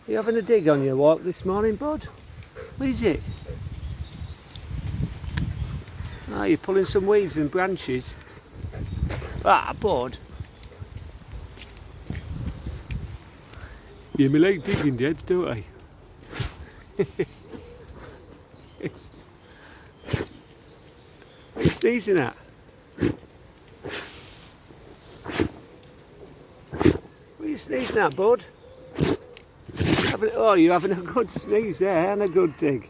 You having a dig on your walk this morning, bud? What is it? Ah, you're pulling some weeds and branches. Ah, bud. Yeah, me like digging, Dad, don't I? What are you sneezing at? What are you sneezing at, bud? Oh, you're having a good sneeze there and a good dig.